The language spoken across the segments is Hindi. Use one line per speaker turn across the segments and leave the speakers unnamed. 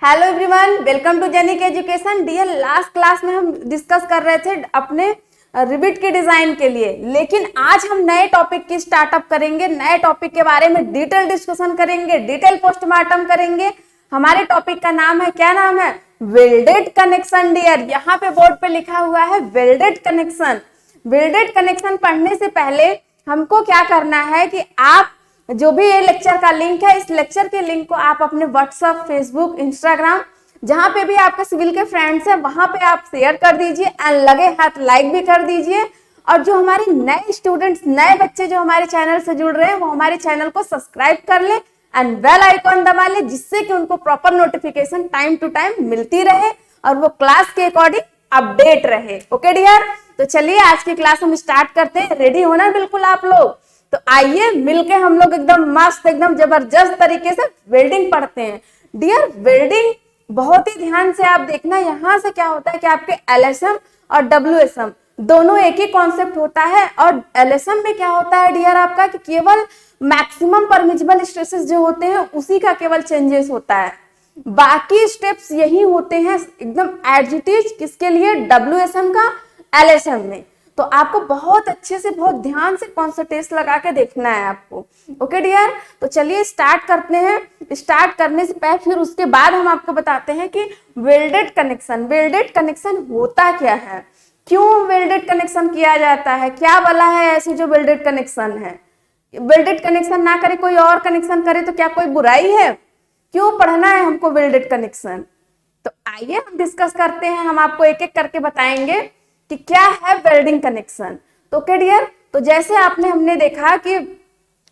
हेलो एवरीवन, वेलकम टू जेनिक एजुकेशन। डियर, लास्ट क्लास में हम डिस्कस कर रहे थे अपने रिबिट के डिजाइन के लिए, लेकिन आज हम नए टॉपिक की स्टार्टअप करेंगे। नए टॉपिक के बारे में डिटेल डिस्कशन करेंगे, डिटेल पोस्टमार्टम करेंगे। हमारे टॉपिक का नाम है, क्या नाम है? Welded connection. डियर, यहाँ पे बोर्ड पे लिखा हुआ है वेल्डेड कनेक्शन। वेल्डेड कनेक्शन पढ़ने से पहले हमको क्या करना है कि आप जो भी ये लेक्चर का लिंक है, इस लेक्चर के लिंक को आप अपने व्हाट्सएप, फेसबुक, इंस्टाग्राम, जहां पे भी आपके सिविल के फ्रेंड्स हैं वहां पे आप शेयर कर दीजिए एंड लगे हाथ लाइक भी कर दीजिए। और जो हमारे नए स्टूडेंट्स, नए बच्चे जो हमारे चैनल से जुड़ रहे हैं, वो हमारे चैनल को सब्सक्राइब कर ले एंड बेल आइकॉन दबा ले, जिससे कि उनको proper notification time to time मिलती रहे और वो क्लास के अकॉर्डिंग अपडेट रहे। ओके डियर, तो चलिए आज की क्लास हम स्टार्ट करते हैं। रेडी होना बिल्कुल आप लोग। तो आइए मिलके हम लोग एकदम मस्त, एकदम जबरदस्त तरीके से वेल्डिंग पढ़ते हैं। डियर, वेल्डिंग बहुत ही ध्यान से आप देखना। यहां से क्या होता है कि आपके एलएसएम और डब्ल्यूएसएम दोनों एक ही कॉन्सेप्ट होता है। और एलएसएम में क्या होता है डियर आपका कि केवल मैक्सिमम परमिजिबल स्ट्रेसेस जो होते हैं उसी का केवल चेंजेस होता है, बाकी स्टेप्स यही होते हैं एकदम एज इट इज। किसके लिए? डब्ल्यूएसएम का एलएसएम में। तो आपको बहुत अच्छे से, बहुत ध्यान से कॉन्सेंट्रेट लगा के देखना है आपको। ओके डियर, तो चलिए स्टार्ट करते हैं। स्टार्ट करने से पहले फिर उसके बाद हम आपको बताते हैं कि वेल्डेड कनेक्शन, वेल्डेड कनेक्शन होता क्या है, क्यों वेल्डेड कनेक्शन किया जाता है, क्या वाला है ऐसे जो वेल्डेड कनेक्शन है। वेल्डेड कनेक्शन ना करे कोई और कनेक्शन करे तो क्या कोई बुराई है? क्यों पढ़ना है हमको वेल्डेड कनेक्शन? तो आइए हम डिस्कस करते हैं। हम आपको एक एक करके बताएंगे कि क्या है वेल्डिंग कनेक्शन। तो ओके डियर, तो जैसे हमने देखा कि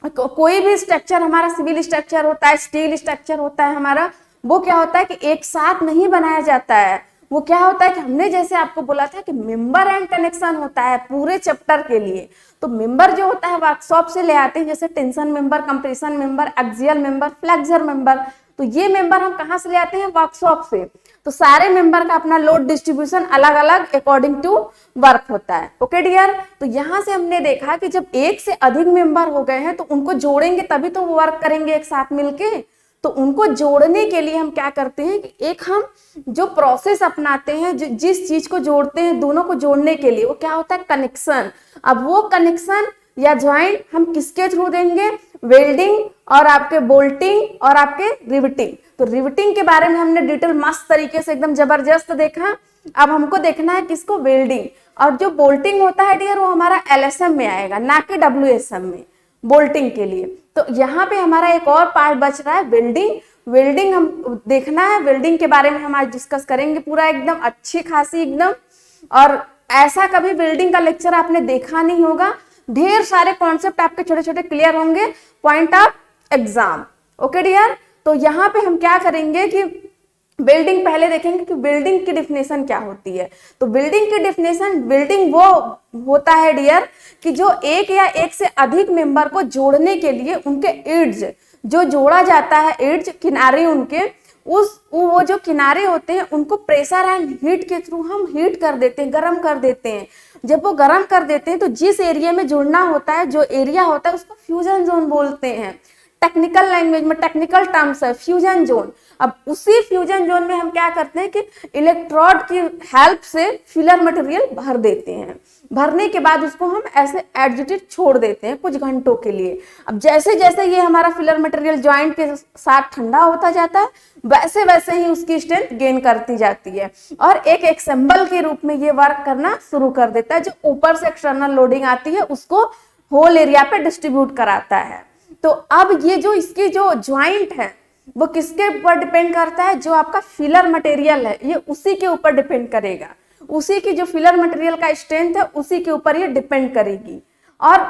कोई भी स्ट्रक्चर, हमारा सिविल स्ट्रक्चर होता है, स्टील स्ट्रक्चर होता है हमारा, वो क्या होता है कि एक साथ नहीं बनाया जाता है। वो क्या होता है कि हमने जैसे आपको बोला था कि मेंबर एंड कनेक्शन होता है पूरे चैप्टर के लिए। तो मेंबर जो होता है वर्कशॉप से ले आते हैं, जैसे tension member, compression member, axial member, flexor member. तो ये मेंबर हम कहाँ से ले आते हैं? वर्कशॉप से। तो सारे मेंबर का अपना लोड डिस्ट्रीब्यूशन अलग अलग अकॉर्डिंग टू वर्क होता है। ओके डियर, तो यहां से हमने देखा कि जब एक से अधिक मेंबर हो गए हैं तो उनको जोड़ेंगे तभी तो वो वर्क करेंगे एक साथ मिलके। तो उनको जोड़ने के लिए हम क्या करते हैं कि एक हम जो प्रोसेस अपनाते हैं, जिस चीज को जोड़ते हैं, दोनों को जोड़ने के लिए, वो क्या होता है? कनेक्शन। अब वो कनेक्शन या ज्वाइंट हम किसके थ्रू देंगे? वेल्डिंग और आपके बोल्टिंग और आपके रिवेटिंग। तो रिवेटिंग के बारे में हमने डिटेल मस्त तरीके से एकदम जबरदस्त देखा। अब हमको देखना है किसको? वेल्डिंग। और जो बोल्टिंग होता है डियर वो हमारा एलएसएम में आएगा, ना कि डब्ल्यूएसएम में, बोल्टिंग के लिए। तो यहाँ पे हमारा एक और पार्ट बच रहा है, वेल्डिंग। वेल्डिंग हम देखना है, वेल्डिंग के बारे में हम आज डिस्कस करेंगे पूरा एकदम अच्छी खासी एकदम। और ऐसा कभी वेल्डिंग का लेक्चर आपने देखा नहीं होगा। ढेर सारे कॉन्सेप्ट आपके छोटे छोटे क्लियर होंगे point of exam. Okay dear, तो यहाँ पे हम क्या करेंगे कि बिल्डिंग पहले देखेंगे कि बिल्डिंग की डिफिनेशन क्या होती है। तो बिल्डिंग की डिफिनेशन, बिल्डिंग वो होता है डियर कि जो एक या एक से अधिक मेंबर को जोड़ने के लिए उनके इड्ज जो जोड़ा जाता है, इड्ज किनारे उनके, वो जो किनारे होते हैं उनको प्रेशर एंड हीट के थ्रू हम हीट कर देते हैं, गर्म कर देते हैं। जब वो गर्म कर देते हैं तो जिस एरिया में जुड़ना होता है, जो एरिया होता है, उसको फ्यूजन जोन बोलते हैं। टेक्निकल लैंग्वेज में टेक्निकल टर्म्स है फ्यूजन जोन। अब उसी फ्यूजन जोन में हम क्या करते हैं कि इलेक्ट्रोड की हेल्प से फिलर मटेरियल भर देते हैं। भरने के बाद उसको हम ऐसे एडजस्टेड छोड़ देते हैं कुछ घंटों के लिए। अब जैसे जैसे ये हमारा फिलर मटेरियल ज्वाइंट के साथ ठंडा होता जाता है, वैसे वैसे ही उसकी स्ट्रेंथ गेन करती जाती है और एक एक्सेंबल के रूप में ये वर्क करना शुरू कर देता है। जो ऊपर से एक्सटर्नल लोडिंग आती है उसको होल एरिया पे डिस्ट्रीब्यूट कराता है। तो अब ये जो इसकी जो ज्वाइंट है वो किसके ऊपर डिपेंड करता है? जो आपका फिलर मटेरियल है ये उसी के ऊपर डिपेंड करेगा। उसी की जो फिलर मटेरियल का स्ट्रेंथ है उसी के ऊपर ये डिपेंड करेगी। और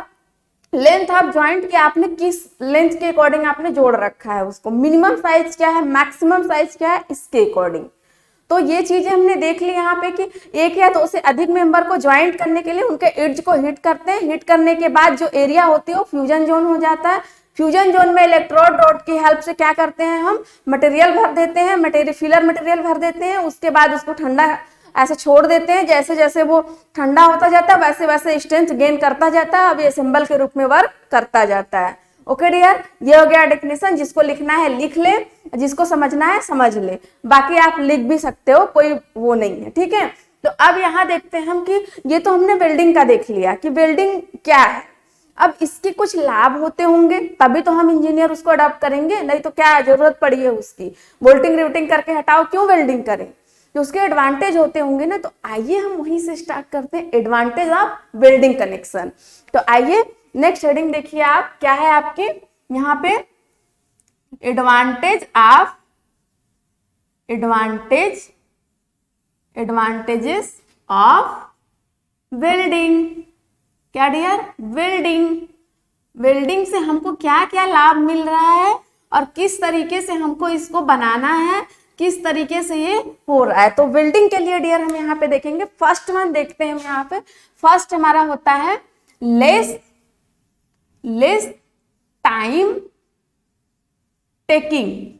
लेंथ ऑफ ज्वाइंट की आपने किस लेंथ के अकॉर्डिंग आपने जोड़ रखा है उसको, मिनिमम साइज क्या है, मैक्सिमम साइज क्या है, इसके अकॉर्डिंग। तो ये चीजें हमने देख ली यहाँ पे कि एक या दो से अधिक मेंबर को ज्वाइंट करने के लिए उनके एड्ज को हीट करते हैं। हीट करने के बाद जो एरिया होती है वो फ्यूजन जोन हो जाता है। फ्यूजन जोन में इलेक्ट्रोड रॉड की हेल्प से क्या करते हैं? हम मटेरियल भर देते हैं, फिलर मटेरियल भर देते हैं। उसके बाद उसको ठंडा ऐसे छोड़ देते हैं। जैसे जैसे वो ठंडा होता जाता है वैसे वैसे स्ट्रेंथ गेन करता जाता है। अब ये सिंबल के रूप में वर्क करता जाता है। ओके डियर, ये हो गया डेफिनेशन। जिसको लिखना है लिख ले, जिसको समझना है समझ ले, बाकी आप लिख भी सकते हो, कोई वो नहीं है, ठीक है। तो अब यहाँ देखते हैं हम कि ये तो हमने वेल्डिंग का देख लिया कि वेल्डिंग क्या है। अब इसके कुछ लाभ होते होंगे तभी तो हम इंजीनियर उसको अडॉप्ट करेंगे, नहीं तो क्या जरूरत पड़ी है उसकी, बोल्टिंग रिवेटिंग करके हटाओ, क्यों वेल्डिंग करें। तो उसके एडवांटेज होते होंगे ना, तो आइए हम वहीं से स्टार्ट करते हैं, एडवांटेज ऑफ वेल्डिंग कनेक्शन। तो आइए नेक्स्ट हेडिंग देखिए आप, क्या है आपके यहाँ पे, एडवांटेजेस ऑफ वेल्डिंग। क्या डियर, वेल्डिंग से हमको क्या क्या लाभ मिल रहा है और किस तरीके से हमको इसको बनाना है, किस तरीके से ये हो रहा है। तो वेल्डिंग के लिए डियर हम यहाँ पे देखेंगे, फर्स्ट वन देखते हैं हम यहाँ पे। फर्स्ट हमारा होता है less time taking.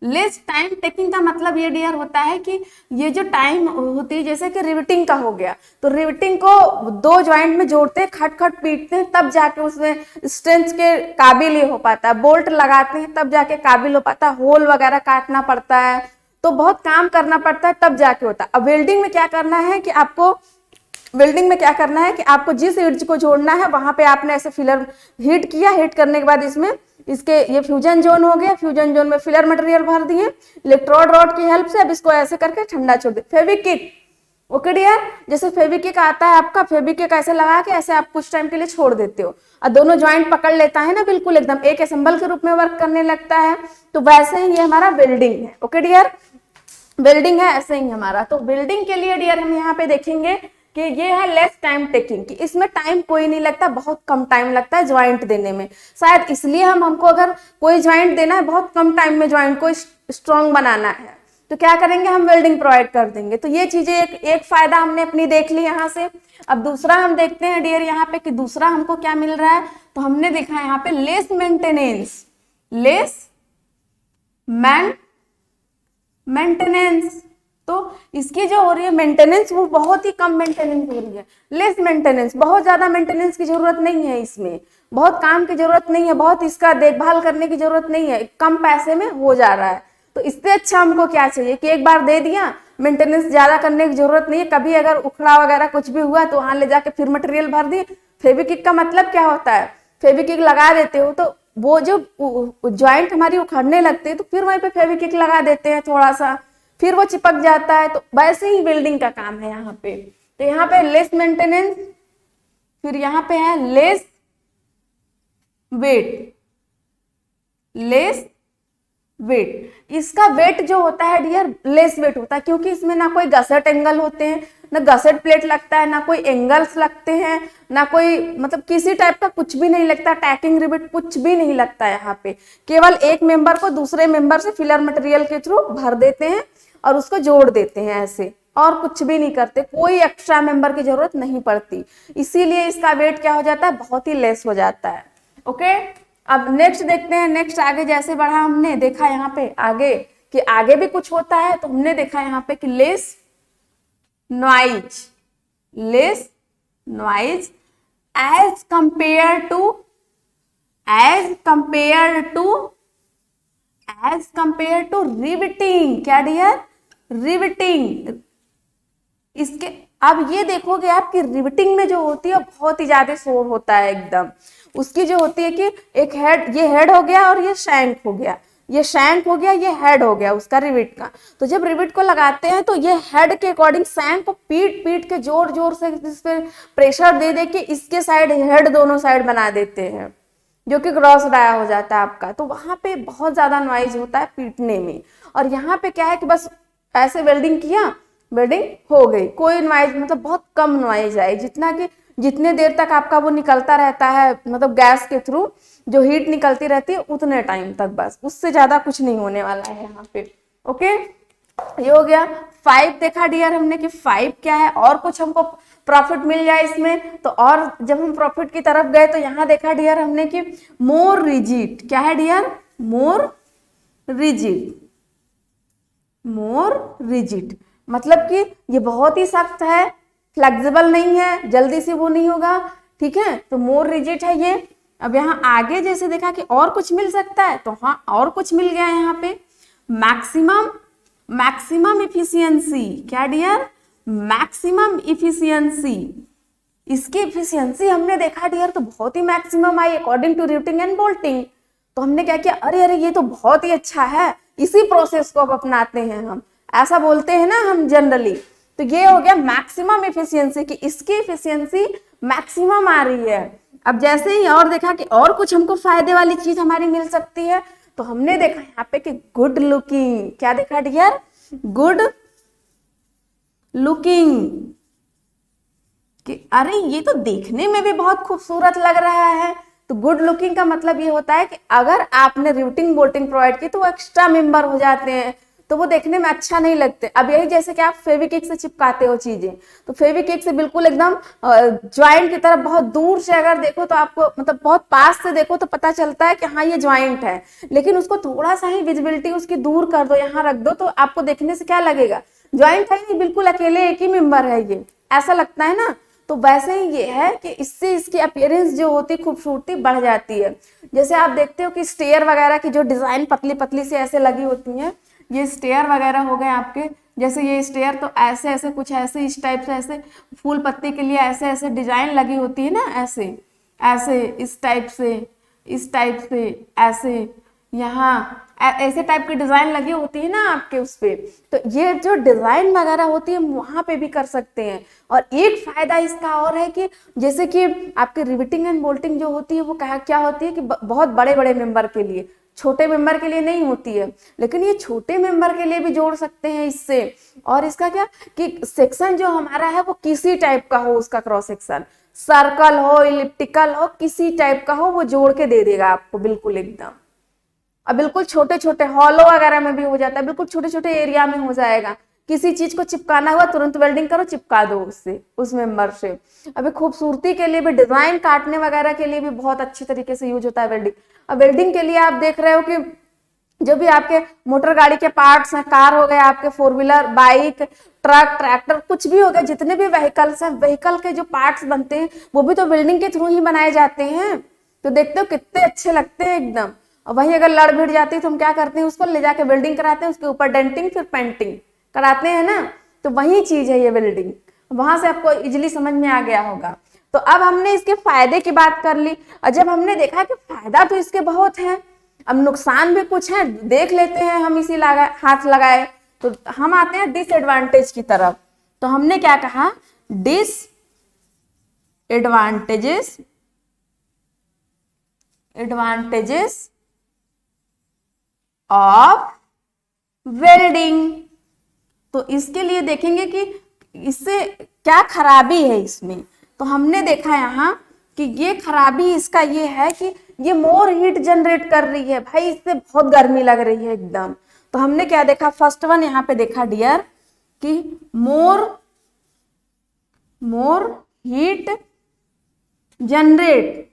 Less time taking का मतलब ये डियर होता है कि ये जो टाइम होती है, जैसे कि रिवेटिंग का हो गया, तो रिवेटिंग को दो जॉइंट में जोड़ते हैं, खट खट पीटते हैं, तब जाके उसमें स्ट्रेंथ के काबिल ये हो पाता है। बोल्ट लगाते हैं तब जाके काबिल हो पाता है, होल वगैरह काटना पड़ता है, तो बहुत काम करना पड़ता है तब जाके होता है। अब वेल्डिंग में क्या करना है कि आपको जिस एड्ज को जोड़ना है वहां पे आपने ऐसे फिलर हीट किया, हीट करने के बाद इसमें इसके ये फ्यूजन जोन हो गया, फ्यूजन जोन में फिलर मटेरियल भर दिए इलेक्ट्रोड रॉड की हेल्प से। अब इसको ऐसे करके ठंडा छोड़ दे। फेविक्विक, ओके डियर, जैसे फेविक्विक आता है आपका, फेविक्विक ऐसे लगा के ऐसे आप कुछ टाइम के लिए छोड़ देते हो और दोनों ज्वाइंट पकड़ लेता है ना, बिल्कुल एकदम एक असेंबल के रूप में वर्क करने लगता है। तो वैसे ही ये हमारा वेल्डिंग है, ओके डियर, वेल्डिंग है ऐसे ही हमारा। तो वेल्डिंग के लिए डियर हम यहाँ पे देखेंगे कि ये है लेस टाइम टेकिंग, कि इसमें टाइम कोई नहीं लगता, बहुत कम टाइम लगता है ज्वाइंट देने में। शायद इसलिए हमको अगर कोई ज्वाइंट देना है, बहुत कम टाइम में ज्वाइंट को स्ट्रॉन्ग बनाना है, तो क्या करेंगे, हम वेल्डिंग प्रोवाइड कर देंगे। तो ये चीजें एक फायदा हमने अपनी देख ली यहाँ से। अब दूसरा हम देखते हैं डियर यहाँ पे कि दूसरा हमको क्या मिल रहा है। तो हमने देखा यहाँ पे लेस मेंटेनेंस। तो इसकी जो हो रही है मेंटेनेंस, वो बहुत ही कम मेंटेनेंस हो रही है, लेस मेंटेनेंस, बहुत ज्यादा मेंटेनेंस की जरूरत नहीं है, इसमें बहुत काम की जरूरत नहीं है, बहुत इसका देखभाल करने की जरूरत नहीं है, कम पैसे में हो जा रहा है। तो इससे अच्छा हमको क्या चाहिए कि एक बार दे दिया, मेंटेनेंस ज्यादा करने की जरूरत नहीं है, कभी अगर उखड़ा वगैरह कुछ भी हुआ तो वहां ले जाके फिर मटेरियल भर दिए। फेविक्विक का मतलब क्या होता है, फेविक्विक लगा देते हो तो वो जो ज्वाइंट हमारी उखड़ने लगती है तो फिर वहीं पे फेविक्विक लगा देते हैं थोड़ा सा, फिर वो चिपक जाता है। तो वैसे ही वेल्डिंग का काम है यहाँ पे। तो यहाँ पे लेस मेंटेनेंस, फिर यहाँ पे है लेस वेट। इसका वेट जो होता है डियर लेस वेट होता है, क्योंकि इसमें ना कोई गसेट एंगल होते हैं, ना गसेट प्लेट लगता है, ना कोई एंगल्स लगते हैं, ना कोई मतलब किसी टाइप का कुछ भी नहीं लगता, टैकिंग रिवेट कुछ भी नहीं लगता है यहाँ पे। केवल एक मेंबर को दूसरे मेंबर से फिलर मटेरियल के थ्रू भर देते हैं और उसको जोड़ देते हैं ऐसे, और कुछ भी नहीं करते, कोई एक्स्ट्रा मेंबर की जरूरत नहीं पड़ती। इसीलिए इसका वेट क्या हो जाता है, बहुत ही लेस हो जाता है। ओके, अब नेक्स्ट देखते हैं। नेक्स्ट आगे जैसे बढ़ा हमने देखा यहाँ पे आगे कि आगे भी कुछ होता है, तो हमने देखा यहाँ पे कि less noise as compare to riveting. क्या डियर, रिवेटिंग। इसके अब ये देखोगे आप कि रिवेटिंग में जो होती है बहुत ही ज्यादा शोर होता है एकदम। उसकी जो होती है कि एक हेड, ये हेड हो गया और ये शैंक हो गया, ये शैंक हो गया, ये हेड हो गया उसका रिवेट का। तो जब रिवेट को लगाते हैं तो ये हेड के अकॉर्डिंग शैंक को पीट के जोर जोर से इस पे प्रेशर दे के इसके साइड हेड दोनों साइड बना देते हैं, जो कि क्रॉस डाया हो जाता है आपका। तो वहां पे बहुत ज्यादा नॉइज होता है पीटने में। और यहाँ पे क्या है कि बस ऐसे वेल्डिंग किया, वेल्डिंग हो गई, कोई नॉइज मतलब बहुत कम नॉइज आए, जितना कि जितने देर तक आपका वो निकलता रहता है, मतलब गैस के थ्रू जो हीट निकलती रहती है उतने टाइम तक, बस उससे ज्यादा कुछ नहीं होने वाला है यहाँ पे। ओके, ये हो गया। 5 देखा डियर हमने कि 5 क्या है, और कुछ हमको प्रॉफिट मिल जाए इसमें। तो और जब हम प्रॉफिट की तरफ गए तो यहाँ देखा डियर हमने कि मोर रिजिड। क्या है डियर, मोर रिजिड मतलब कि ये बहुत ही सख्त है, फ्लेक्सिबल नहीं है, जल्दी से वो नहीं होगा, ठीक है, तो मोर रिजिड है ये। अब यहाँ आगे जैसे देखा कि और कुछ मिल सकता है, तो हाँ और कुछ मिल गया यहाँ पे, मैक्सिमम इफिशियंसी। क्या डियर? Maximum efficiency. इसकी इफिशियंसी हमने देखा डियर तो बहुत ही मैक्सिमम आई according to riveting and bolting. तो हमने क्या किया, अरे अरे ये तो बहुत ही अच्छा है, इसी प्रोसेस को अब अपनाते हैं हम, ऐसा बोलते हैं ना हम जनरली। तो ये हो गया मैक्सिमम इफिशियंसी की इसकी इफिशियंसी मैक्सिमम आ रही है। अब जैसे ही और देखा कि और कुछ हमको फायदे वाली चीज हमारी मिल सकती है, तो हमने देखा यहाँ पे कि गुड लुकिंग। क्या देखा डियर? गुड लुकिंग, कि अरे ये तो देखने में भी बहुत खूबसूरत लग रहा है। तो गुड लुकिंग का मतलब ये होता है कि अगर आपने रूटिंग बोल्टिंग प्रोवाइड की तो वो एक्स्ट्रा मेंबर हो जाते हैं, तो वो देखने में अच्छा नहीं लगते। अब यही जैसे कि आप फेविक्विक से चिपकाते हो चीजें, तो फेविक्विक से बिल्कुल एकदम ज्वाइंट की तरफ बहुत दूर से अगर देखो तो आपको मतलब बहुत पास से देखो तो पता चलता है कि हाँ ये ज्वाइंट है, लेकिन उसको थोड़ा सा ही विजिबिलिटी उसकी दूर कर दो, यहाँ रख दो, तो आपको देखने से क्या लगेगा? ज्वाइंट है नहीं, बिल्कुल अकेले एक ही मेंबर है ये, ऐसा लगता है ना। तो वैसे ही ये है कि इससे इसकी अपीयरेंस जो होती है, खूबसूरती बढ़ जाती है। जैसे आप देखते हो कि स्टेयर वगैरह की जो डिजाइन पतली पतली से ऐसे लगी होती हैं, ये स्टेयर वगैरह हो गए आपके, जैसे ये स्टेयर तो ऐसे ऐसे कुछ ऐसे इस टाइप से ऐसे फूल पत्ती के लिए ऐसे ऐसे डिजाइन लगी होती है ना, ऐसे ऐसे इस टाइप से ऐसे यहाँ ऐसे टाइप की डिजाइन लगी होती है ना आपके उस पे। तो ये जो डिजाइन वगैरह होती है वहां पे भी कर सकते हैं। और एक फायदा इसका और है कि जैसे कि आपके रिविटिंग एंड बोल्टिंग जो होती है वो क्या होती है कि बहुत बड़े बड़े मेंबर के लिए, छोटे मेंबर के लिए नहीं होती है, लेकिन ये छोटे मेंबर के लिए भी जोड़ सकते हैं इससे। और इसका क्या कि सेक्शन जो हमारा है वो किसी टाइप का हो, उसका क्रॉस सेक्शन सर्कल हो, इलिप्टिकल हो, किसी टाइप का हो, वो जोड़ के दे देगा आपको बिल्कुल एकदम। अब बिल्कुल छोटे छोटे हॉलो वगैरह में भी हो जाता है, बिल्कुल छोटे छोटे एरिया में हो जाएगा। किसी चीज को चिपकाना हुआ तुरंत वेल्डिंग करो, चिपका दो उससे, उस मेंबर से। अभी खूबसूरती के लिए भी, डिजाइन काटने वगैरह के लिए भी बहुत अच्छे तरीके से यूज होता है वेल्डिंग। अब वेल्डिंग के लिए आप देख रहे हो कि जो भी आपके मोटर गाड़ी के पार्ट्स हैं, कार हो गए आपके, four wheeler, bike, truck, tractor, कुछ भी हो गया, जितने भी व्हीकल्स हैं, व्हीकल के जो पार्ट्स बनते हैं वो भी तो वेल्डिंग के थ्रू ही बनाए जाते हैं। तो देखते हो कितने अच्छे लगते हैं एकदम। और वही अगर लड़ भिड़ जाती है तो हम क्या करते हैं, उसको ले जाके वेल्डिंग कराते हैं, उसके ऊपर डेंटिंग फिर पेंटिंग कराते हैं ना। तो वही चीज है ये वेल्डिंग, वहां से आपको इजिली समझ में आ गया होगा। तो अब हमने इसके फायदे की बात कर ली, और जब हमने देखा कि फायदा तो इसके बहुत है, अब नुकसान भी कुछ है, देख लेते हैं हम इसी हाथ लगाए। तो हम आते हैं डिसएडवांटेज की तरफ। तो हमने क्या कहा, एडवांटेजेस ऑफ वेल्डिंग। तो इसके लिए देखेंगे कि इससे क्या खराबी है इसमें। तो हमने देखा यहाँ कि ये खराबी इसका ये है कि ये मोर हीट जनरेट कर रही है, भाई इससे बहुत गर्मी लग रही है एकदम। तो हमने क्या देखा, फर्स्ट वन यहाँ पे देखा डियर कि मोर हीट जनरेट,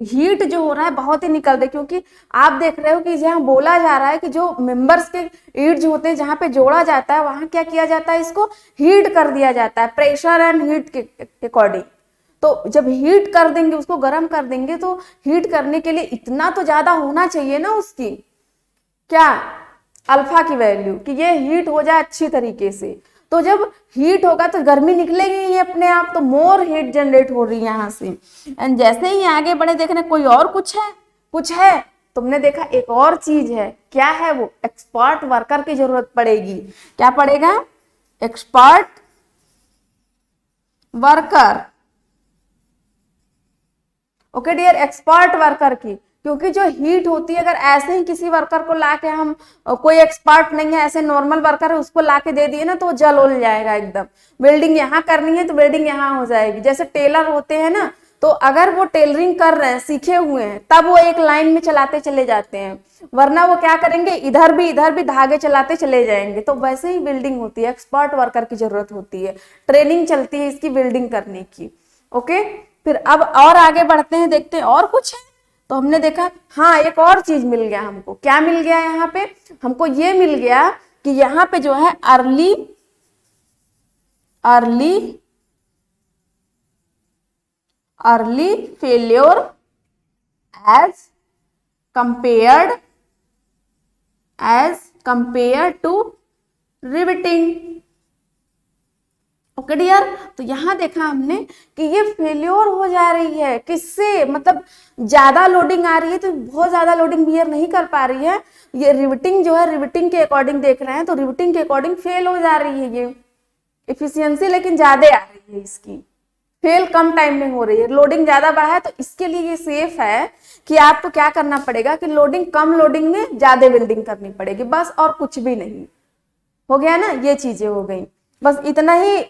हीट जो हो रहा है बहुत ही निकल रही है। क्योंकि आप देख रहे हो कि जहाँ बोला जा रहा है कि जो मेंबर्स के ईट जो होते हैं जहाँ पे जोड़ा जाता है वहां क्या किया जाता है, इसको हीट कर दिया जाता है प्रेशर एंड हीट के अकॉर्डिंग। तो जब हीट कर देंगे, उसको गर्म कर देंगे, तो हीट करने के लिए इतना तो ज्यादा होना चाहिए ना उसकी क्या अल्फा की वैल्यू, कि ये हीट हो जाए अच्छी तरीके से। तो जब हीट होगा तो गर्मी निकलेगी ही अपने आप, तो मोर हीट जनरेट हो रही है यहाँ से। एंड जैसे ही आगे बढ़े देखना कोई और कुछ है, तुमने देखा एक और चीज है, क्या है वो, एक्सपर्ट वर्कर की जरूरत पड़ेगी। क्या पड़ेगा, expert worker. Okay dear, expert worker की, क्योंकि जो हीट होती है अगर ऐसे ही किसी वर्कर को लाके हम, कोई एक्सपर्ट नहीं है, ऐसे नॉर्मल वर्कर है, उसको लाके दे दिए ना तो जल उल जाएगा एकदम। वेल्डिंग यहाँ करनी है तो वेल्डिंग यहाँ हो जाएगी। जैसे टेलर होते हैं ना, तो अगर वो टेलरिंग कर रहे हैं, सीखे हुए हैं, तब वो एक लाइन में चलाते चले जाते हैं, वरना वो क्या करेंगे, इधर भी धागे चलाते चले जाएंगे। तो वैसे ही वेल्डिंग होती है, एक्सपर्ट वर्कर की जरूरत होती है, ट्रेनिंग चलती है इसकी वेल्डिंग करने की। ओके, फिर अब और आगे बढ़ते हैं, देखते हैं और कुछ है। तो हमने देखा हाँ एक और चीज मिल गया हमको। क्या मिल गया यहाँ पे, हमको ये मिल गया कि यहाँ पे जो है early early failure as compare to riveting. Okay dear, तो यहाँ देखा हमने कि ये फेल्योर हो जा रही है, किससे, मतलब ज्यादा लोडिंग आ रही है तो बहुत ज्यादा लोडिंग बियर नहीं कर पा रही है, ये रिवेटिंग जो है रिवेटिंग के अकॉर्डिंग देख रहे हैं तो रिवेटिंग के अकॉर्डिंग फेल हो जा रही है ये इफिशियंसी, लेकिन ज्यादा आ रही है इसकी, फेल कम टाइम में हो रही है, लोडिंग ज्यादा बढ़ा है। तो इसके लिए ये सेफ है कि आपको क्या करना पड़ेगा कि कम लोडिंग में ज्यादा वेल्डिंग करनी पड़ेगी, बस और कुछ भी नहीं। हो गया ना, ये चीजें हो गई, बस इतना ही।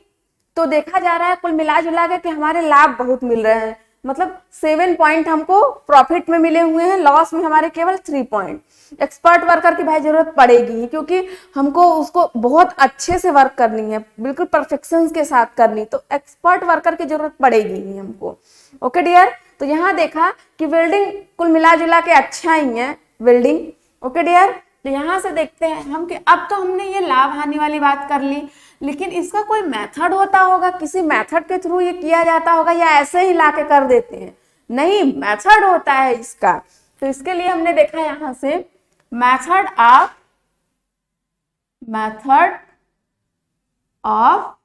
तो देखा जा रहा है कुल मिला जुला के कि हमारे लाभ बहुत मिल रहे हैं, मतलब 7 पॉइंट हमको प्रॉफिट में मिले हुए हैं, लॉस में हमारे केवल 3 पॉइंट। एक्सपर्ट वर्कर की भाई जरूरत पड़ेगी, क्योंकि हमको उसको बहुत अच्छे से वर्क करनी है, बिल्कुल परफेक्शन के साथ करनी, तो एक्सपर्ट वर्कर की जरूरत पड़ेगी ही हमको। ओके डियर, तो यहाँ देखा कि वेल्डिंग कुल मिला जुला के अच्छा ही है वेल्डिंग। ओके डियर, तो यहाँ से देखते हैं हम कि अब तो हमने ये लाभ हानि वाली बात कर ली, लेकिन इसका कोई मेथड होता होगा, किसी मेथड के थ्रू ये किया जाता होगा या ऐसे ही लाके कर देते हैं? नहीं, मेथड होता है इसका। तो इसके लिए हमने देखा यहां से मेथड ऑफ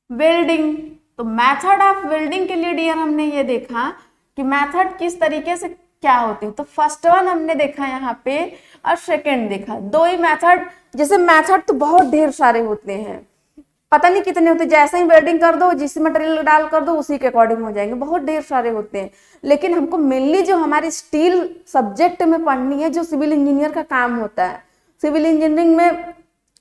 वेल्डिंग। तो मेथड ऑफ वेल्डिंग के लिए डियर हमने ये देखा कि मेथड किस तरीके से क्या होती है। तो फर्स्ट वन हमने देखा यहाँ पे और सेकेंड देखा, दो ही मेथड। जैसे मेथड तो बहुत ढेर सारे होते हैं, पता नहीं कितने होते हैं, जैसे ही वेल्डिंग कर दो जिस मटेरियल डाल कर दो उसी के अकॉर्डिंग हो जाएंगे, बहुत ढेर सारे होते हैं। लेकिन हमको मेनली जो हमारी स्टील सब्जेक्ट में पढ़नी है, जो सिविल इंजीनियर का काम होता है, सिविल इंजीनियरिंग में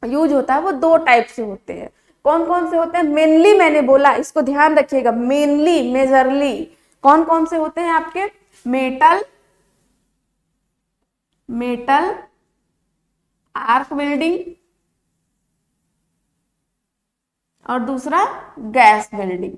यूज होता है, वो 2 टाइप से होते हैं। कौन कौन से होते हैं? मेनली मैंने बोला, इसको ध्यान रखिएगा, मेनली मेजरली कौन कौन से होते हैं आपके? मेटल आर्क वेल्डिंग और दूसरा गैस वेल्डिंग।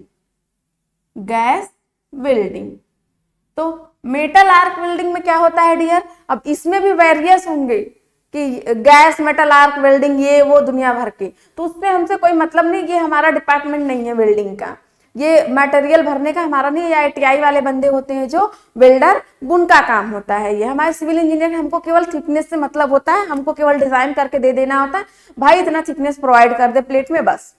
तो मेटल आर्क वेल्डिंग में क्या होता है डियर? अब इसमें भी वेरियस होंगे कि गैस मेटल आर्क वेल्डिंग ये वो दुनिया भर के, तो उससे हमसे कोई मतलब नहीं, ये हमारा डिपार्टमेंट नहीं है वेल्डिंग का, ये मटेरियल भरने का हमारा नहीं, या ITI वाले बंदे होते हैं जो वेल्डर, उनका काम होता है ये। हमारे सिविल इंजीनियर हमको केवल थिकनेस से मतलब होता है, हमको केवल डिजाइन करके दे देना होता है, भाई इतना थिकनेस प्रोवाइड कर दे प्लेट में, बस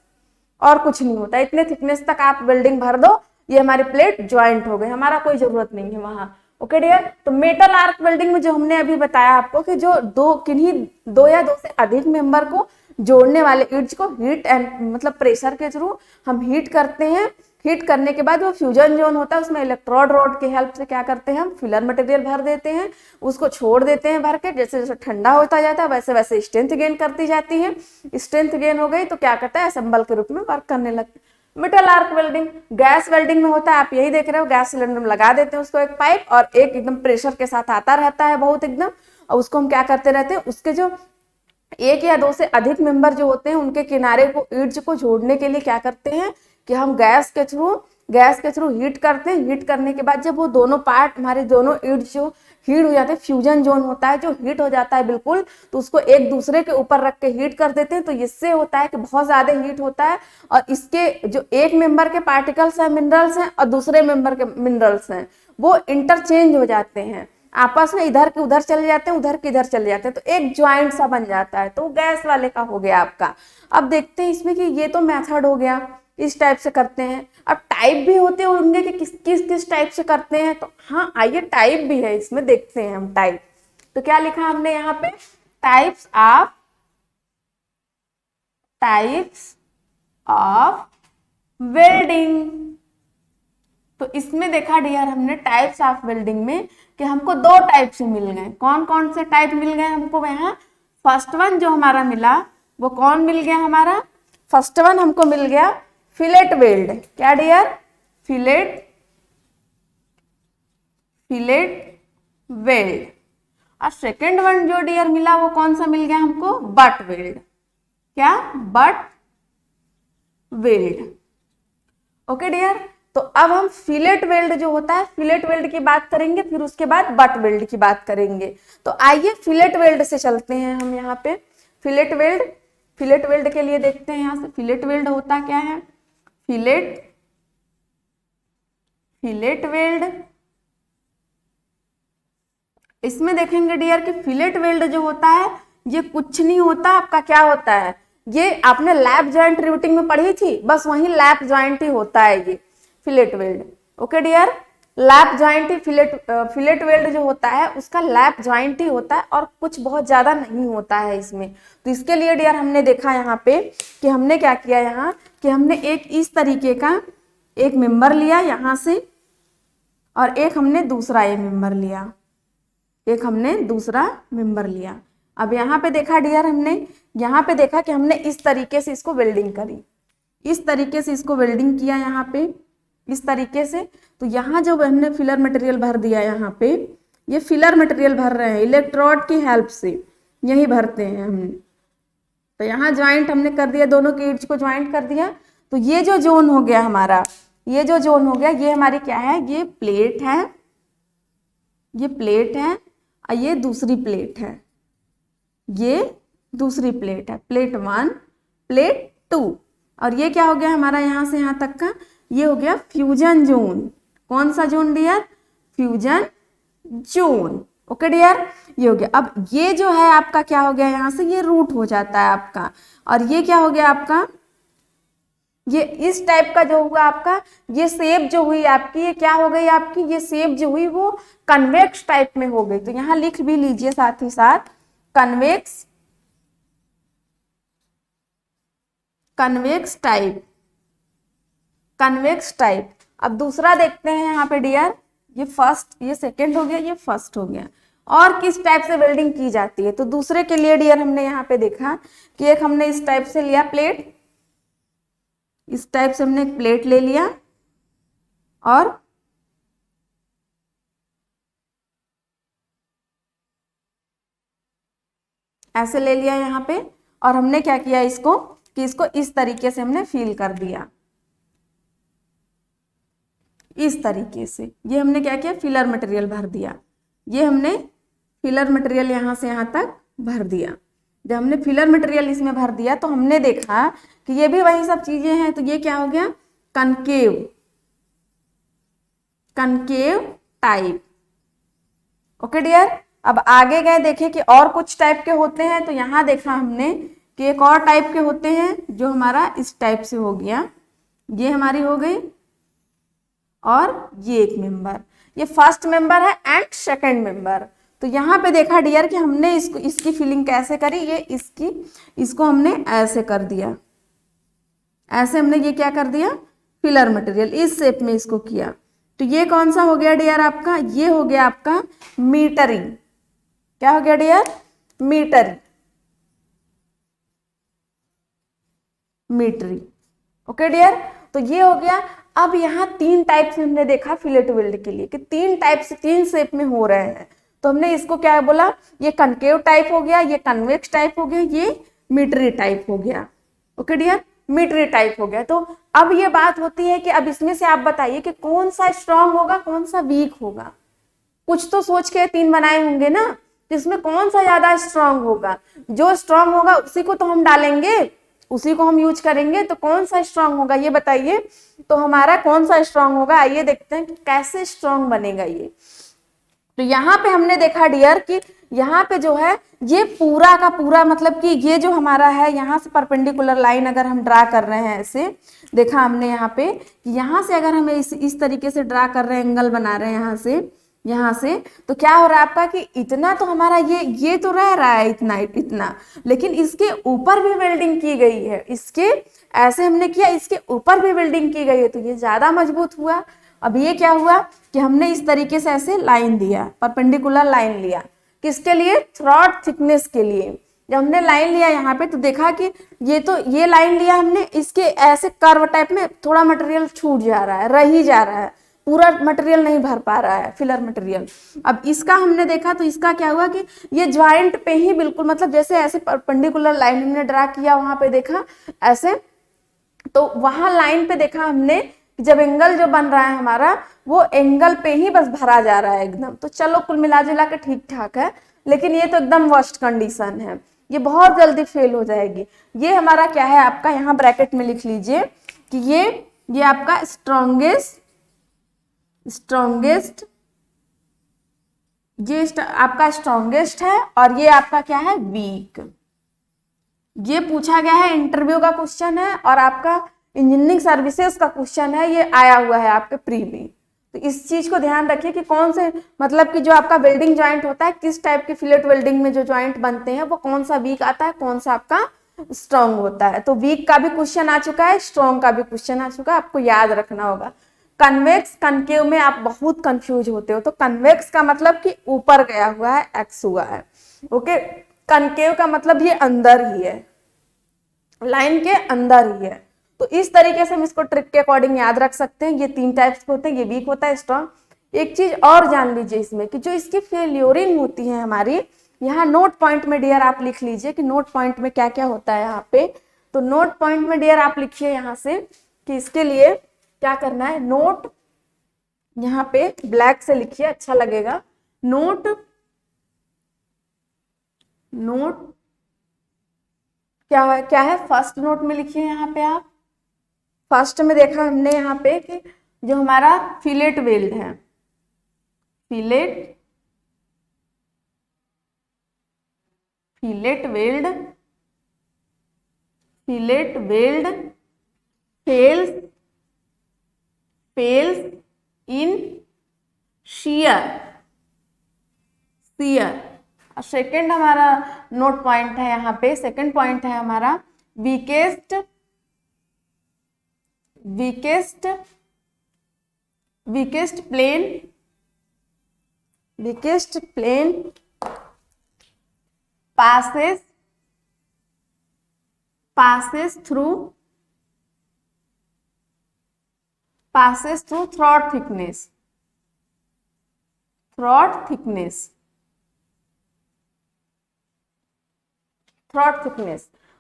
और कुछ नहीं होता, इतने थिकनेस तक आप वेल्डिंग भर दो, ये हमारी प्लेट ज्वाइंट हो गई, हमारा कोई जरूरत नहीं है वहां। ओके डियर, तो मेटल आर्क वेल्डिंग में जो हमने अभी बताया आपको कि जो दो या दो से अधिक मेंबर को जोड़ने वाले ईड्स को हीट एंड मतलब प्रेशर के थ्रू हम हीट करते हैं। हीट करने के बाद वो फ्यूजन जोन होता है, उसमें इलेक्ट्रोड रॉड के हेल्प से क्या करते हैं, हम फिलर मटेरियल भर देते हैं, उसको छोड़ देते हैं भर के, जैसे जैसे ठंडा होता जाता है वैसे वैसे स्ट्रेंथ गेन करती जाती है। स्ट्रेंथ गेन हो गई तो क्या करता है, असेंबल के रूप में वर्क करने लगता है। Metal arc welding, gas welding में होता है, आप यही देख रहे हो, गैस सिलेंडर में लगा देते हैं उसको एक पाइप, और एक एकदम प्रेशर के साथ आता रहता है बहुत एकदम, और उसको हम क्या करते रहते हैं, उसके जो 1 या 2 से अधिक मेंबर जो होते हैं उनके किनारे को ईड्स को जोड़ने के लिए क्या करते हैं कि हम गैस के थ्रू हीट करते हैं। हीट करने के बाद जब वो दोनों पार्ट हमारे दोनों ईड्स जो हीट हो जाते हैं, फ्यूजन जोन होता है जो हीट हो जाता है बिल्कुल, तो उसको एक दूसरे के ऊपर रख के हीट कर देते हैं। तो इससे होता है कि बहुत ज्यादा हीट होता है, और इसके जो एक मेंबर के पार्टिकल्स हैं, मिनरल्स हैं, और दूसरे मेंबर के मिनरल्स हैं, वो इंटरचेंज हो जाते हैं आपस में, इधर के उधर चले जाते हैं, उधर के इधर चले जाते हैं, तो एक ज्वाइंट सा बन जाता है। तो गैस वाले का हो गया आपका। अब देखते हैं इसमें कि ये तो मेथड हो गया, इस टाइप से करते हैं। अब टाइप भी होते होंगे कि किस टाइप से करते हैं, तो हाँ आइए टाइप भी है इसमें, देखते हैं हम टाइप। तो क्या लिखा हमने यहाँ पे, टाइप्स ऑफ वेल्डिंग। तो इसमें देखा डियर हमने टाइप्स ऑफ वेल्डिंग में कि हमको 2 टाइप से मिल गए। कौन कौन से टाइप मिल गए हमको यहाँ? फर्स्ट वन जो हमारा मिला वो कौन मिल गया हमारा? फर्स्ट वन हमको मिल गया फिलेट वेल्ड। क्या डियर? Fillet weld. और सेकेंड वन जो डियर मिला वो कौन सा मिल गया हमको? Butt weld. क्या? Butt weld. ओके डियर, तो अब हम फिलेट वेल्ड जो होता है, फिलेट वेल्ड की बात करेंगे, फिर उसके बाद बट वेल्ड की बात करेंगे। तो आइए फिलेट वेल्ड से चलते हैं हम यहाँ पे। फिलेट वेल्ड के लिए देखते हैं यहाँ से फिलेट वेल्ड होता क्या है। Fillet fillet weld. इसमें देखेंगे डियर कि फिलेट वेल्ड जो होता है ये कुछ नहीं होता आपका, क्या होता है, ये आपने लैप जॉइंट रिवेटिंग में पढ़ी थी, बस वही लैप जॉइंट ही होता है ये fillet weld. Okay dear, lap joint ही फिलेट वेल्ड जो होता है उसका लैप जॉइंट ही होता है और कुछ बहुत ज्यादा नहीं होता है इसमें। तो इसके लिए डियर हमने देखा यहाँ पे कि हमने क्या किया यहाँ कि हमने एक इस तरीके का एक मेंबर लिया यहाँ से और एक हमने दूसरा ये मेंबर लिया, एक हमने दूसरा मेंबर लिया। अब यहाँ पे देखा डियर, हमने यहाँ पे देखा कि हमने इस तरीके से इसको वेल्डिंग करी, इस तरीके से इसको वेल्डिंग किया यहाँ पे इस तरीके से। तो यहाँ जो हमने फिलर मटेरियल भर दिया यहाँ पे, ये फिलर मटेरियल भर रहे हैं इलेक्ट्रोड की हेल्प से, यही भरते हैं हमने। तो यहाँ ज्वाइंट हमने कर दिया, दोनों के एज को ज्वाइंट कर दिया। तो ये जो जोन हो गया हमारा, ये जो जोन हो गया ये हमारी क्या है, ये प्लेट है, ये प्लेट है और ये दूसरी प्लेट है, ये दूसरी प्लेट है, प्लेट 1 प्लेट 2। और ये क्या हो गया हमारा यहाँ से यहाँ तक का, ये हो गया फ्यूजन जोन। कौन सा zone dear, fusion zone. Okay dear, ये हो गया। अब ये जो है आपका क्या हो गया, यहाँ से ये रूट हो जाता है आपका, और ये क्या हो गया आपका, ये इस टाइप का जो हुआ आपका, ये शेप जो हुई आपकी, ये क्या हो गई आपकी, ये शेप जो हुई वो कन्वेक्स टाइप में हो गई। तो यहाँ लिख भी लीजिए साथ ही साथ convex, convex type, convex type. अब दूसरा देखते हैं यहाँ पे डियर, ये फर्स्ट, ये सेकंड हो गया, ये फर्स्ट हो गया। और किस टाइप से वेल्डिंग की जाती है, तो दूसरे के लिए डियर हमने यहाँ पे देखा कि एक हमने इस टाइप से लिया प्लेट, इस टाइप से हमने एक प्लेट ले लिया और ऐसे ले लिया यहाँ पे, और हमने क्या किया इसको कि इसको इस तरीके से हमने फील कर दिया, इस तरीके से। ये हमने क्या किया, फिलर मटेरियल भर दिया, ये हमने फिलर मटेरियल यहाँ से यहाँ तक भर दिया। जब हमने फिलर मटेरियल इसमें भर दिया तो हमने देखा कि ये भी वही सब चीजें हैं। तो ये क्या हो गया, concave, concave type. Okay dear, अब आगे गए देखे कि और कुछ टाइप के होते हैं। तो यहाँ देखा हमने कि एक और टाइप के होते हैं जो हमारा इस टाइप से हो गया, ये हमारी हो गई, और ये एक मेंबर, ये फर्स्ट मेंबर है एंड सेकंड मेंबर। तो यहाँ पे देखा डियर कि हमने इसको, इसकी फीलिंग कैसे करी, ये इसकी, इसको हमने ऐसे कर दिया, ऐसे हमने ये क्या कर दिया, फिलर मटेरियल इस शेप में इसको किया। तो ये कौन सा हो गया डियर आपका, ये हो गया आपका मीटरी। क्या हो गया डियर, मीटरी, मीटरी। ओके डियर, तो ये हो गया। अब यहाँ 3 टाइप से हमने देखा फिलेट वेल्ड के लिए कि 3 टाइप से 3 शेप में हो रहे हैं। तो हमने इसको क्या बोला, ये कनकेव टाइप हो गया, ये कन्वेक्स टाइप हो गया, ये मीटरी टाइप हो गया। ओके डियर, मीटरी टाइप हो गया। तो अब ये बात होती है कि अब इसमें से आप बताइए कि कौन सा स्ट्रांग होगा, कौन सा वीक होगा। कुछ तो सोच के 3 बनाए होंगे ना, तो इसमें कौन सा ज्यादा स्ट्रांग होगा, जो स्ट्रांग होगा उसी को तो हम डालेंगे, उसी को हम यूज करेंगे। तो कौन सा स्ट्रांग होगा ये बताइए, तो हमारा कौन सा स्ट्रांग होगा, आइए देखते हैं कि कैसे स्ट्रांग बनेगा ये। तो यहाँ पे हमने देखा डियर कि यहाँ पे जो है ये पूरा का पूरा, मतलब कि ये जो हमारा है यहाँ से परपेंडिकुलर लाइन अगर हम ड्रा कर रहे हैं ऐसे, देखा हमने यहाँ पे कि यहाँ से अगर हम इस तरीके से ड्रा कर रहे हैं, एंगल बना रहे हैं यहाँ से, तो क्या हो रहा है आपका कि इतना तो हमारा ये तो रह रहा है इतना, लेकिन इसके ऊपर भी वेल्डिंग की गई है, इसके ऐसे हमने किया, इसके ऊपर भी वेल्डिंग की गई है, तो ये ज्यादा मजबूत हुआ। अब ये क्या हुआ कि हमने इस तरीके से ऐसे लाइन दिया, परपेंडिकुलर लाइन लिया, किसके लिए, थ्रॉट थिकनेस के लिए। जब हमने लाइन लिया यहाँ पे तो देखा कि ये लाइन लिया हमने, इसके ऐसे कर्व टाइप में थोड़ा मटेरियल छूट जा रहा है, रह ही जा रहा है, पूरा मटेरियल नहीं भर पा रहा है फिलर मटेरियल। अब इसका हमने देखा तो इसका क्या हुआ कि ये ज्वाइंट पे ही बिल्कुल, मतलब जैसे ऐसे परपेंडिकुलर लाइन हमने ड्रा किया, वहां पे देखा ऐसे, तो वहां लाइन पे देखा हमने जब एंगल जो बन रहा है हमारा, वो एंगल पे ही बस भरा जा रहा है एकदम। तो चलो कुल मिला जुला के ठीक ठाक है, लेकिन ये तो एकदम वर्स्ट कंडीशन है, ये बहुत जल्दी फेल हो जाएगी। ये हमारा क्या है आपका, यहाँ ब्रैकेट में लिख लीजिए कि ये आपका स्ट्रॉन्गेस्ट स्ट्रॉन्गेस्ट, ये आपका स्ट्रॉन्गेस्ट है और ये आपका क्या है, वीक। ये पूछा गया है, इंटरव्यू का क्वेश्चन है और आपका इंजीनियरिंग सर्विसेज का क्वेश्चन है, ये आया हुआ है आपके प्री में। तो इस चीज को ध्यान रखिए कि कौन से, मतलब कि जो आपका वेल्डिंग जॉइंट होता है, किस टाइप की फिलेट वेल्डिंग में जो जॉइंट बनते हैं वो कौन सा वीक आता है, कौन सा आपका स्ट्रॉन्ग होता है। तो वीक का भी क्वेश्चन आ चुका है, स्ट्रॉन्ग का भी क्वेश्चन आ चुका है, आपको याद रखना होगा। कन्वेक्स कनकेव में आप बहुत कंफ्यूज होते हो। तो कन्वेक्स का मतलब कि ऊपर गया हुआ है, एक्स हुआ है, ओके। कनकेव का मतलब ये अंदर ही है, लाइन के अंदर ही है। तो इस तरीके से हम इसको ट्रिक के अकॉर्डिंग याद रख सकते हैं। ये 3 टाइप्स के होते हैं, ये वीक होता है, स्ट्रॉन्ग। एक चीज और जान लीजिए इसमें कि जो इसकी फेल्योरिंग होती है हमारी, यहाँ नोट पॉइंट में डियर आप लिख लीजिए कि नोट पॉइंट में क्या क्या होता है यहाँ पे। तो नोट पॉइंट में डियर आप लिखिए यहाँ से कि इसके लिए क्या करना है। नोट यहाँ पे ब्लैक से लिखिए, अच्छा लगेगा। नोट क्या है, फर्स्ट नोट में लिखिए यहाँ पे आप। फर्स्ट में देखा हमने यहाँ पे कि जो हमारा फिलेट वेल्ड है, fillet weld fails in shear। Second हमारा नोट पॉइंट है यहाँ पे, सेकेंड पॉइंट है हमारा weakest plane passes through throat thickness।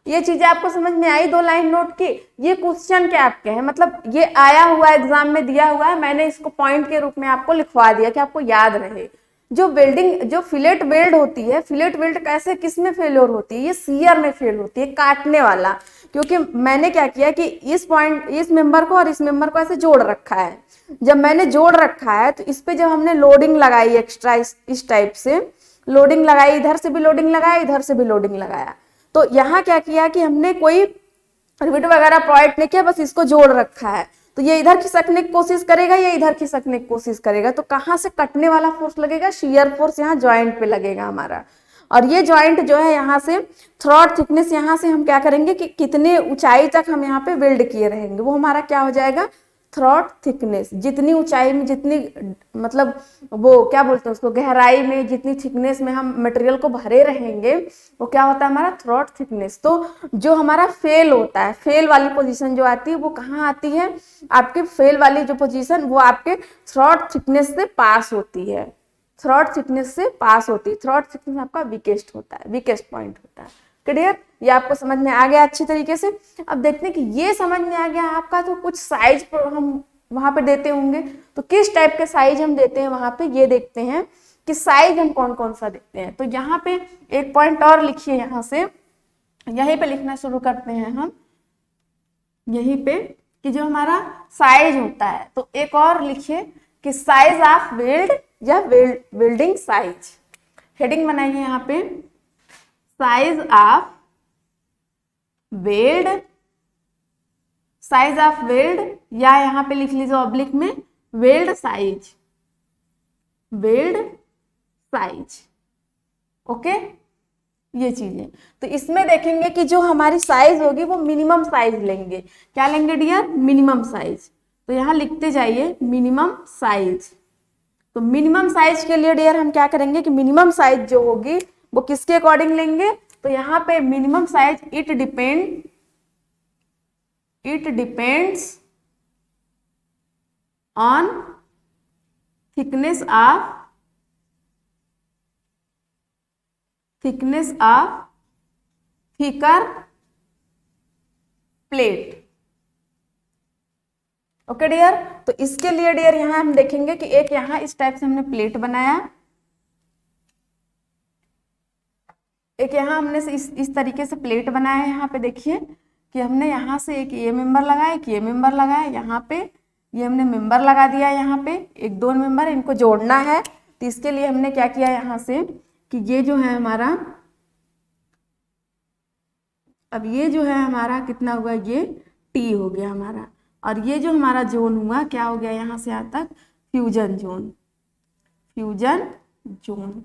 ये चीजें आपको समझ में आई, 2 लाइन नोट की। ये क्वेश्चन क्या आपके हैं, मतलब ये आया हुआ एग्जाम में दिया हुआ है, मैंने इसको पॉइंट के रूप में आपको लिखवा दिया कि आपको याद रहे। जो फिलेट वेल्ड होती है, फिलेट वेल्ड कैसे, किसमें फेल्योर होती है, ये सीयर में फेल होती है, काटने वाला। क्योंकि मैंने क्या किया कि इस मेंबर को और इस मेंबर को ऐसे जोड़ रखा है। जब मैंने जोड़ रखा है तो इस पे जब हमने लोडिंग लगाई एक्स्ट्रा, इस टाइप से लोडिंग लगाई, इधर से भी लोडिंग लगाया, इधर से भी लोडिंग लगाया, तो यहाँ क्या किया कि हमने कोई रिवेट वगैरह प्रोवाइड नहीं किया, बस इसको जोड़ रखा है। तो ये इधर खिसकने की कोशिश करेगा, ये इधर खिसकने की कोशिश करेगा, तो कहाँ से कटने वाला फोर्स लगेगा, शियर फोर्स यहाँ जॉइंट पे लगेगा हमारा। और ये जॉइंट जो है यहाँ से थ्रॉट थिकनेस, यहाँ से हम क्या करेंगे कि कितने ऊंचाई तक हम यहाँ पे वेल्ड किए रहेंगे, वो हमारा क्या हो जाएगा, थ्रॉट थिकनेस। जितनी ऊंचाई में, जितनी मतलब वो क्या बोलते हैं उसको, गहराई में, जितनी थिकनेस में हम मटेरियल को भरे रहेंगे, वो क्या होता है हमारा थ्रॉट थिकनेस। तो जो हमारा फेल होता है, फेल वाली पोजीशन जो आती है वो कहाँ आती है, आपके फेल वाली जो पोजीशन वो आपके थ्रॉट थिकनेस से पास होती है, थ्रॉट थिकनेस से पास होती है। थ्रॉट थिकनेस आपका वीकेस्ट होता है, वीकेस्ट पॉइंट होता है। क्लियर, ये आपको समझ में आ गया अच्छी तरीके से। अब देखते हैं कि ये समझ में आ गया आपका, तो कुछ साइज हम वहां पे देते होंगे, तो किस टाइप के साइज हम देते हैं वहां पे, ये देखते हैं कि साइज हम कौन कौन सा देते हैं। तो यहाँ पे एक पॉइंट और लिखिए, यहाँ से यहीं पे लिखना शुरू करते हैं हम, यहीं पे कि जो हमारा साइज होता है, तो एक और लिखिए कि साइज ऑफ वेल्ड या वेल्डिंग साइज। हेडिंग बनाइए यहाँ पे, size of weld, size of weld, या यहाँ पे लिख लीजिए ऑब्लिक में वेल्ड साइज, ओके। ये चीजें तो इसमें देखेंगे कि जो हमारी साइज होगी वो मिनिमम साइज लेंगे। क्या लेंगे डियर, मिनिमम साइज। तो यहाँ लिखते जाइए मिनिमम साइज। तो मिनिमम साइज के लिए डियर हम क्या करेंगे कि मिनिमम साइज जो होगी वो किसके अकॉर्डिंग लेंगे, तो यहाँ पे minimum size it depends on thickness of thicker plate. Okay dear, तो इसके लिए डियर यहाँ हम देखेंगे कि एक यहाँ इस टाइप से हमने प्लेट बनाया, एक यहाँ हमने इस तरीके से प्लेट बनाया है। यहाँ पे देखिए कि हमने यहाँ से एक ये मेंबर लगाया, एक ये मेंबर लगाया, यहाँ पे ये हमने मेंबर लगा दिया यहाँ पे, एक दो मेंबर, इनको जोड़ना है। तो इसके लिए हमने क्या किया यहाँ से कि ये जो है हमारा, अब ये जो है हमारा कितना हुआ, ये टी हो गया हमारा, और ये जो हमारा जोन हुआ क्या हो गया यहाँ से यहाँ तक, फ्यूजन जोन, फ्यूजन जोन।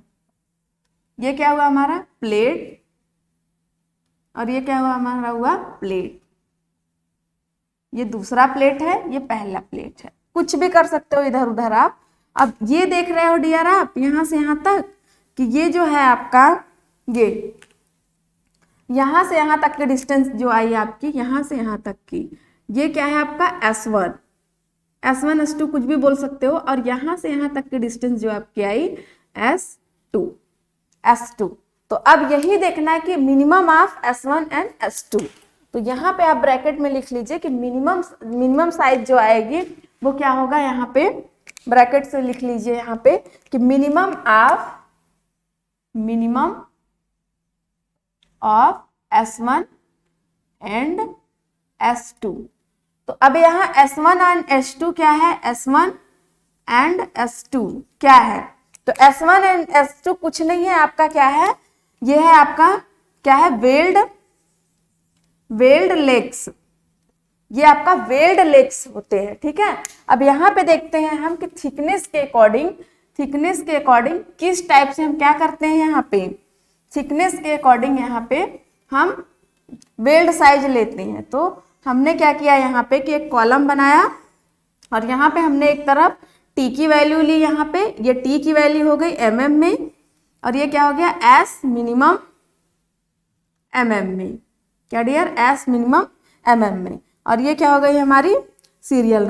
ये क्या हुआ हमारा, प्लेट, और ये क्या हुआ हमारा, हुआ प्लेट। ये दूसरा प्लेट है, ये पहला प्लेट है। कुछ भी कर सकते हो इधर उधर आप। अब ये देख रहे हो डियर आप यहाँ से यहाँ तक कि ये जो है आपका, ये यहाँ से यहाँ तक की डिस्टेंस जो आई आपकी, यहाँ से यहाँ तक की, ये क्या है आपका S1, S1 S2 कुछ भी बोल सकते हो। और यहाँ से यहाँ तक की डिस्टेंस जो आपकी आई S2, S2। तो अब यही देखना है कि minimum of S1 and S2। तो यहाँ पे आप ब्रैकेट में लिख लीजिए कि मिनिमम साइज जो आएगी वो क्या होगा, यहाँ पे ब्रैकेट से लिख लीजिए यहाँ पे कि minimum of S1 and S2। तो अब यहाँ S1 एंड S2 क्या है, S1 एंड S2 क्या है, तो S1 एंड S2 कुछ नहीं है आपका, क्या है, ये है आपका क्या है, वेल्ड लेग्स। ये आपका वेल्ड लेग्स होते हैं, ठीक है। अब यहाँ पे देखते हैं हम कि थिकनेस के अकॉर्डिंग किस टाइप से हम क्या करते हैं, यहाँ पे थिकनेस के अकॉर्डिंग यहाँ पे हम वेल्ड साइज लेते हैं। तो हमने क्या किया यहाँ पे कि एक कॉलम बनाया, और यहाँ पे हमने एक तरफ टी की वैल्यू ली, यहाँ पे ये टी की वैल्यू हो गई mm में, और ये क्या हो गया S मिनिमम mm में, क्या डियर, S मिनिमम mm में। और ये क्या हो गई हमारी सीरियल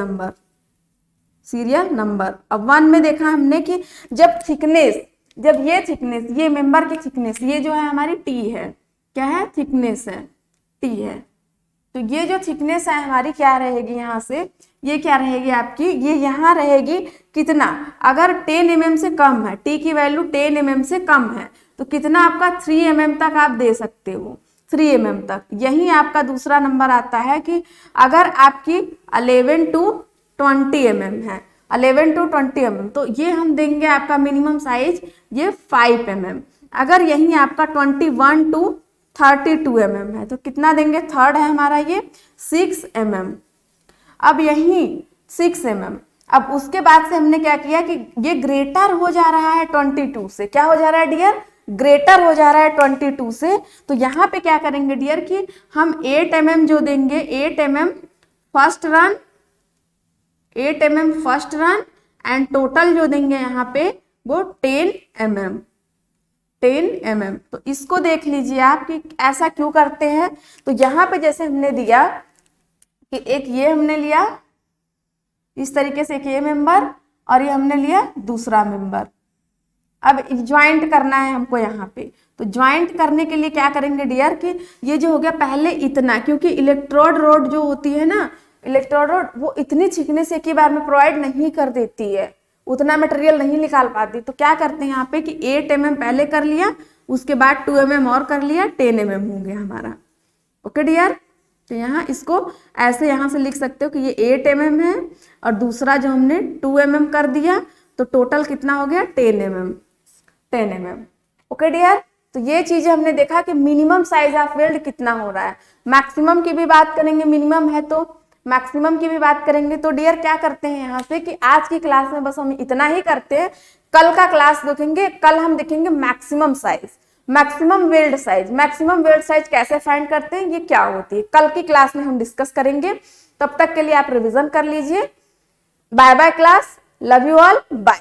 नंबर। अब 1 में देखा हमने कि जब ये थिकनेस, ये मेंबर की थिकनेस, ये जो है हमारी टी है, क्या है, थिकनेस है, टी है। तो ये जो थिकनेस है हमारी क्या रहेगी, यहाँ से ये क्या रहेगी आपकी, ये यहाँ रहेगी कितना, अगर 10 mm से कम है, टी की वैल्यू 10 mm से कम है, तो कितना आपका 3 mm तक आप दे सकते हो, 3 mm तक। यही आपका दूसरा नंबर आता है कि अगर आपकी 11 to 20 mm है, 11 to 20 mm, तो ये हम देंगे आपका मिनिमम साइज ये 5 mm। अगर यही आपका 21 to 32 mm है, तो कितना देंगे, थर्ड है हमारा ये 6 mm। अब यही 6 mm, अब उसके बाद से हमने क्या किया कि ये ग्रेटर हो जा रहा है 22 से, क्या हो जा रहा है डियर, ग्रेटर हो जा रहा है 22 से। तो यहाँ पे क्या करेंगे डियर कि हम 8 mm जो देंगे, 8 mm first run and total जो देंगे यहाँ पे वो 10 mm। तो इसको देख लीजिए आप कि ऐसा क्यों करते हैं। तो यहाँ पे जैसे हमने दिया कि एक ये हमने लिया इस तरीके से, एक ये मेंबर, और ये हमने लिया दूसरा मेंबर। अब ज्वाइंट करना है हमको यहाँ पे, तो ज्वाइंट करने के लिए क्या करेंगे डियर कि ये जो हो गया पहले इतना, क्योंकि इलेक्ट्रोड रोड जो होती है ना, इलेक्ट्रोड रोड वो इतनी थिकनेस एक ही बार में प्रोवाइड नहीं कर देती है, उतना मटेरियल नहीं निकाल पाती। तो क्या करते हैं यहाँ पे कि 8 mm पहले कर लिया, उसके बाद 2 mm और कर लिया, 10 mm हो गया हमारा। ओके डियर, तो यहाँ इसको ऐसे यहाँ से लिख सकते हो कि ये 8 mm है, और दूसरा जो हमने 2 mm कर दिया, तो टोटल कितना हो गया 10 mm। ओके डियर, तो ये चीजें हमने देखा कि मिनिमम साइज ऑफ वेल्ड कितना हो रहा है। मैक्सिमम की भी बात करेंगे, मिनिमम है तो मैक्सिमम की भी बात करेंगे। तो डियर क्या करते हैं यहाँ से कि आज की क्लास में बस हम इतना ही करते हैं, कल का क्लास देखेंगे, कल हम देखेंगे maximum size, maximum weld size कैसे फाइंड करते हैं, ये क्या होती है, कल की क्लास में हम डिस्कस करेंगे। तब तक के लिए आप रिवीजन कर लीजिए। Bye bye class, love you all, bye.